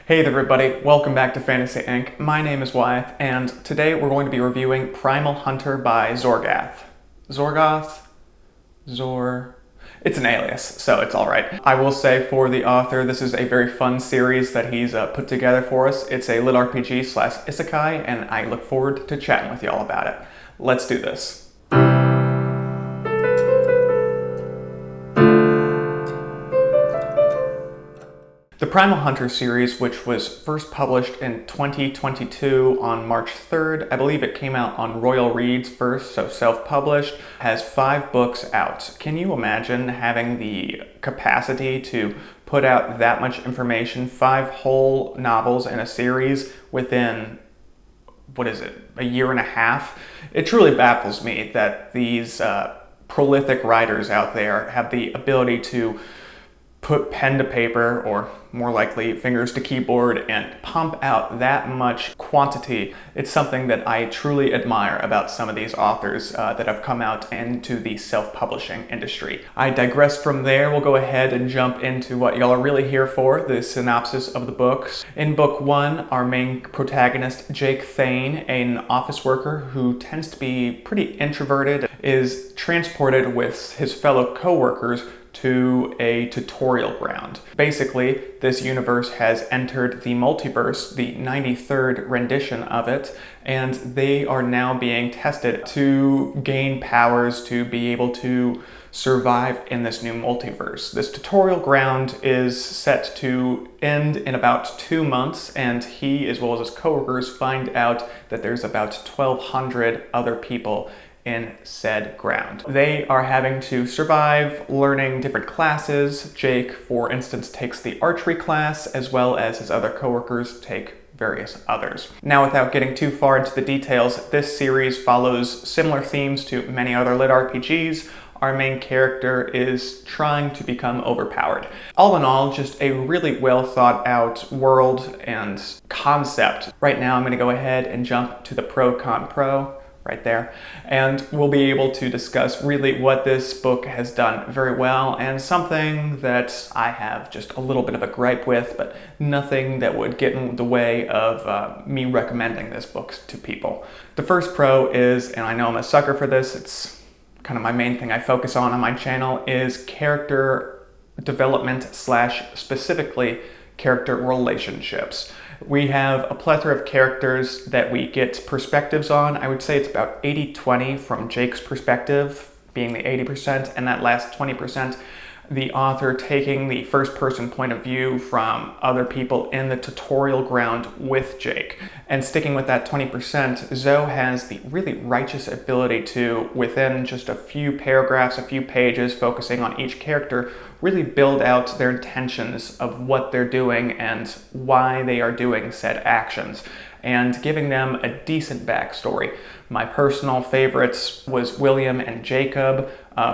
Hey there everybody, welcome back to Fantasy Inc. My name is Wyeth, and today we're going to be reviewing Primal Hunter by Zorgath. Zorgoth? It's an alias, so it's alright. I will say for the author, this is a very fun series that he's put together for us. It's a lit RPG slash isekai, and I look forward to chatting with y'all about it. Let's do this. The Primal Hunter series, which was first published in 2022 on March 3rd, I believe it came out on Royal Reads first, so self-published, has 5 books out. Can you imagine having the capacity to put out that much information, 5 whole novels in a series within, a year and a half? It truly baffles me that these prolific writers out there have the ability to put pen to paper, or more likely fingers to keyboard, and pump out that much quantity. It's something that I truly admire about some of these authors that have come out into the self-publishing industry. I digress from there. We'll go ahead and jump into what y'all are really here for, the synopsis of the books. In book 1, our main protagonist, Jake Thane, an office worker who tends to be pretty introverted, is transported with his fellow co-workers to a tutorial ground. Basically, this universe has entered the multiverse, the 93rd rendition of it, and they are now being tested to gain powers to be able to survive in this new multiverse. This tutorial ground is set to end in about 2 months, and he, as well as his coworkers, find out that there's about 1,200 other people in said ground. They are having to survive learning different classes. Jake, for instance, takes the archery class, as well as his other coworkers take various others. Now, without getting too far into the details, this series follows similar themes to many other lit RPGs. Our main character is trying to become overpowered. All in all, just a really well thought out world and concept. Right now, I'm gonna go ahead and jump to the pro right there, and we'll be able to discuss really what this book has done very well, and something that I have just a little bit of a gripe with, but nothing that would get in the way of me recommending this book to people. The first pro is, and I know I'm a sucker for this, it's kind of my main thing I focus on my channel, is character development slash specifically character relationships. We have a plethora of characters that we get perspectives on. I would say it's about 80-20 from Jake's perspective, being the 80%, and that last 20%, the author taking the first-person point of view from other people in the tutorial ground with Jake. And sticking with that 20%, Zoe has the really righteous ability to, within just a few paragraphs, a few pages, focusing on each character, really build out their intentions of what they're doing and why they are doing said actions, and giving them a decent backstory. My personal favorites was William and Jacob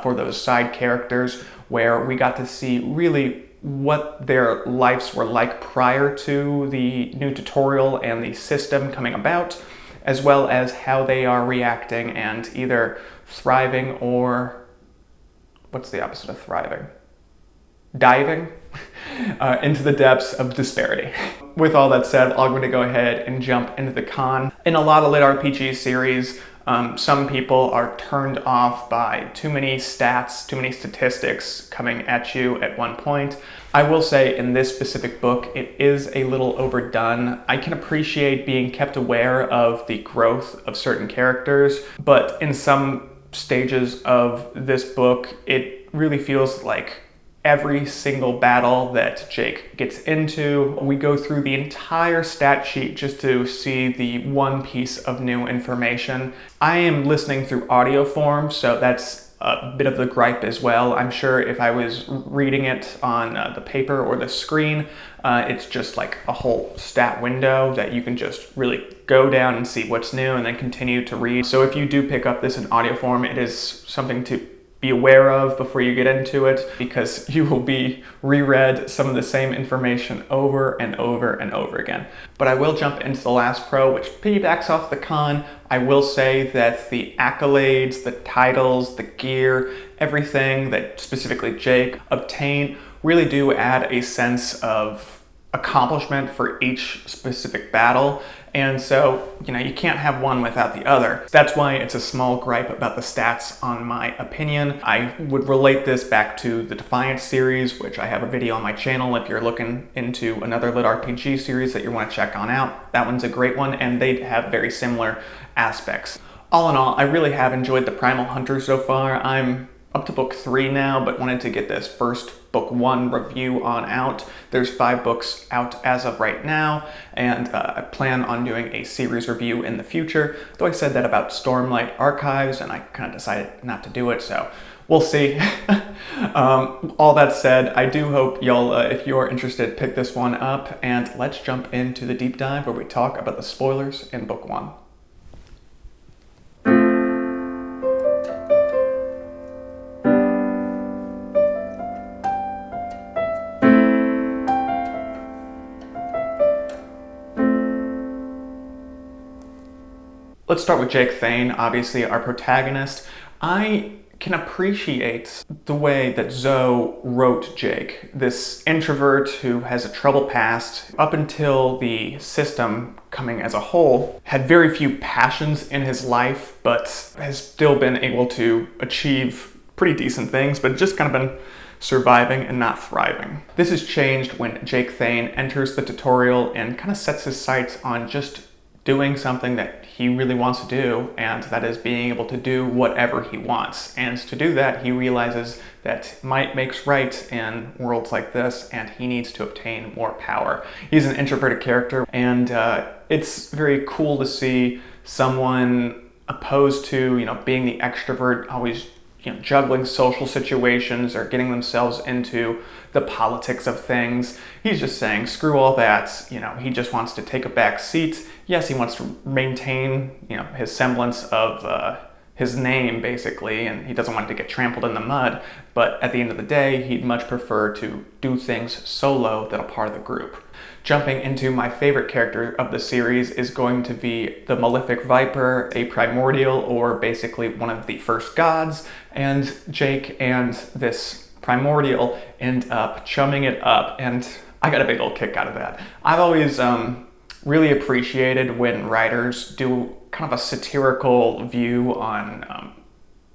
for those side characters, where we got to see really what their lives were like prior to the new tutorial and the system coming about, as well as how they are reacting and either thriving or, what's the opposite of thriving? Diving into the depths of disparity. With all that said, I'm going to go ahead and jump into the con. In a lot of lit RPG series, some people are turned off by too many stats, too many statistics coming at you at one point. I will say in this specific book, it is a little overdone. I can appreciate being kept aware of the growth of certain characters, but in some stages of this book, it really feels like every single battle that Jake gets into, we go through the entire stat sheet just to see the one piece of new information. I am listening through audio form, so that's a bit of the gripe as well. I'm sure if I was reading it on the paper or the screen, it's just like a whole stat window that you can just really go down and see what's new and then continue to read. So if you do pick up this in audio form, it is something to be aware of before you get into it, because you will be reread some of the same information over and over and over again. But I will jump into the last pro, which piggybacks off the con. I will say that the accolades, the titles, the gear, everything that specifically Jake obtained really do add a sense of accomplishment for each specific battle. And so, you can't have one without the other. That's why it's a small gripe about the stats on my opinion. I would relate this back to the Defiance series, which I have a video on my channel if you're looking into another lit RPG series that you want to check on out. That one's a great one, and they have very similar aspects. All in all, I really have enjoyed the Primal Hunter so far. I'm up to book 3 now, but wanted to get this first book 1 review on out. There's 5 books out as of right now, and I plan on doing a series review in the future, though I said that about Stormlight Archives, and I kind of decided not to do it, so we'll see. All that said, I do hope y'all, if you're interested, pick this one up, and let's jump into the deep dive where we talk about the spoilers in book 1. Let's start with Jake Thane, obviously our protagonist. I can appreciate the way that Zoe wrote Jake, this introvert who has a troubled past. Up until the system coming as a whole, had very few passions in his life, but has still been able to achieve pretty decent things, but just kind of been surviving and not thriving. This is changed when Jake Thane enters the tutorial and kind of sets his sights on just doing something that he really wants to do, and that is being able to do whatever he wants. And to do that, he realizes that might makes right in worlds like this, and he needs to obtain more power. He's an introverted character, and it's very cool to see someone opposed to, being the extrovert, always juggling social situations or getting themselves into the politics of things. He's just saying, screw all that. He just wants to take a back seat. Yes, he wants to maintain, his semblance of his name, basically, and he doesn't want it to get trampled in the mud. But at the end of the day, he'd much prefer to do things solo than a part of the group. Jumping into my favorite character of the series is going to be the Malefic Viper, a primordial, or basically one of the first gods, and Jake and this primordial end up chumming it up, and I got a big old kick out of that. I've always really appreciated when writers do kind of a satirical view on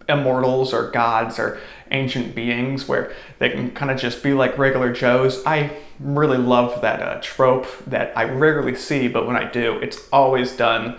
immortals or gods or ancient beings where they can kind of just be like regular Joes. I really love that trope that I rarely see, but when I do, it's always done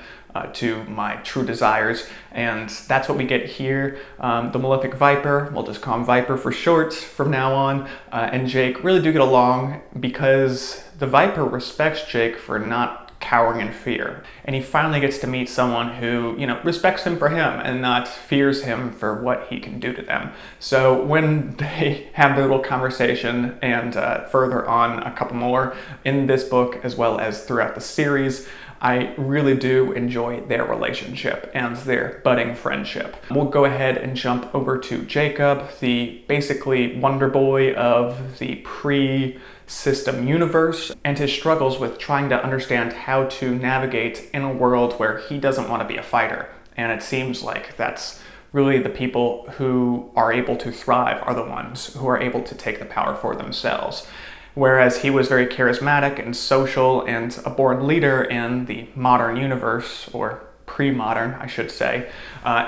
to my true desires, and that's what we get here. The Malefic Viper, we'll just call him Viper for short from now on, and Jake really do get along because the Viper respects Jake for not cowering in fear. And he finally gets to meet someone who, respects him for him and not fears him for what he can do to them. So when they have their little conversation and further on a couple more in this book as well as throughout the series, I really do enjoy their relationship and their budding friendship. We'll go ahead and jump over to Jacob, the basically wonder boy of the pre-system universe, and his struggles with trying to understand how to navigate in a world where he doesn't want to be a fighter. And it seems like that's really the people who are able to thrive are the ones who are able to take the power for themselves. Whereas he was very charismatic and social and a born leader in the modern universe, or pre-modern, I should say,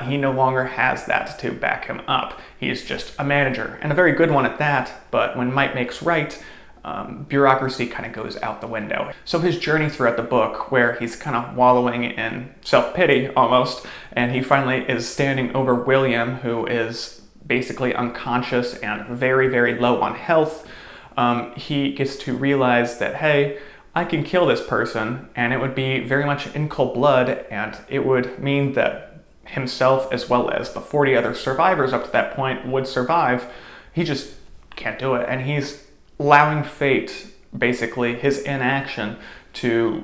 he no longer has that to back him up. He is just a manager, and a very good one at that, but when might makes right, bureaucracy kind of goes out the window. So his journey throughout the book, where he's kind of wallowing in self-pity almost, and he finally is standing over William, who is basically unconscious and very, very low on health. He gets to realize that, hey, I can kill this person, and it would be very much in cold blood, and it would mean that himself as well as the 40 other survivors up to that point would survive. He just can't do it, and he's allowing fate, basically his inaction, to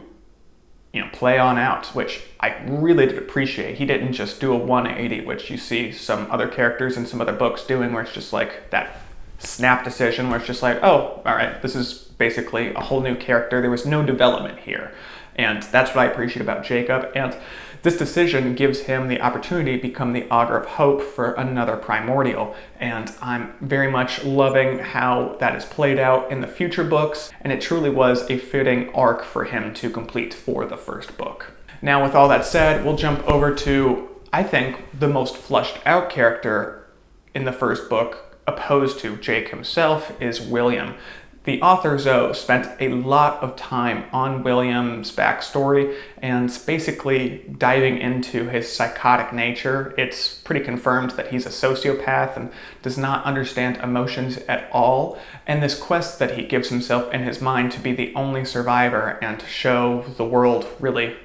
play on out, which I really did appreciate. He didn't just do a 180, which you see some other characters in some other books doing, where it's just like that snap decision where it's just like, oh, all right, this is basically a whole new character. There was no development here. And that's what I appreciate about Jacob. And this decision gives him the opportunity to become the Augur of Hope for another Primordial. And I'm very much loving how that is played out in the future books. And it truly was a fitting arc for him to complete for the first book. Now, with all that said, we'll jump over to, I think, the most fleshed out character in the first book, opposed to Jake himself, is William. The author, Zoe, spent a lot of time on William's backstory and basically diving into his psychotic nature. It's pretty confirmed that he's a sociopath and does not understand emotions at all. And this quest that he gives himself in his mind to be the only survivor and to show the world really,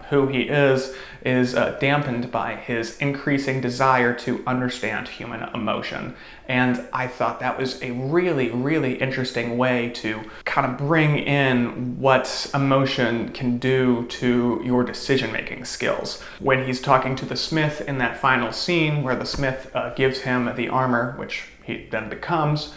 who he is dampened by his increasing desire to understand human emotion. And I thought that was a really, really interesting way to kind of bring in what emotion can do to your decision-making skills. When he's talking to the smith in that final scene where the smith gives him the armor, which he then becomes,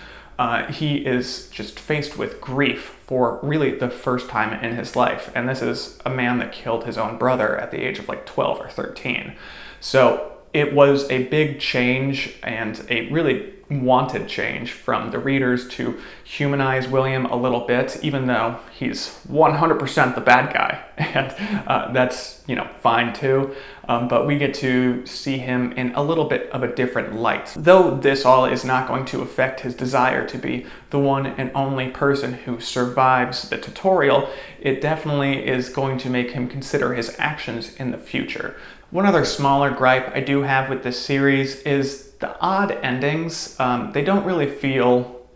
he is just faced with grief for really the first time in his life. And this is a man that killed his own brother at the age of like 12 or 13. So it was a big change and a really wanted change from the readers to humanize William a little bit, even though he's 100% the bad guy. And that's, fine too. But we get to see him in a little bit of a different light. Though this all is not going to affect his desire to be the one and only person who survives the tutorial, it definitely is going to make him consider his actions in the future. One other smaller gripe I do have with this series is the odd endings. They don't really feel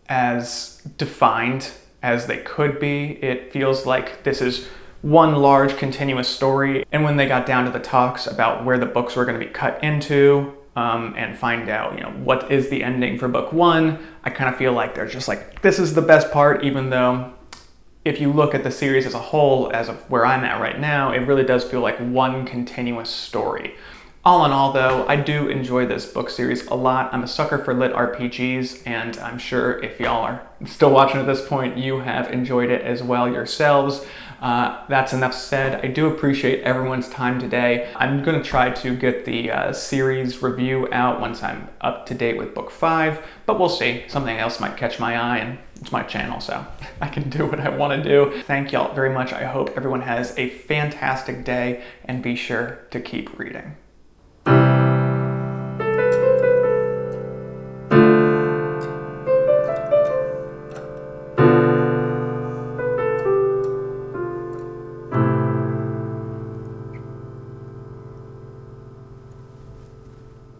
as defined as they could be. It feels like this is one large continuous story, and when they got down to the talks about where the books were going to be cut into and find out what is the ending for book one, I kind of feel like they're just like, this is the best part, even though if you look at the series as a whole, as of where I'm at right now, it really does feel like one continuous story. All in all, though, I do enjoy this book series a lot. I'm a sucker for lit RPGs, and I'm sure if y'all are still watching at this point, you have enjoyed it as well yourselves. That's enough said. I do appreciate everyone's time today. I'm going to try to get the series review out once I'm up to date with book 5, but we'll see. Something else might catch my eye, and it's my channel, so I can do what I want to do. Thank y'all very much. I hope everyone has a fantastic day, and be sure to keep reading.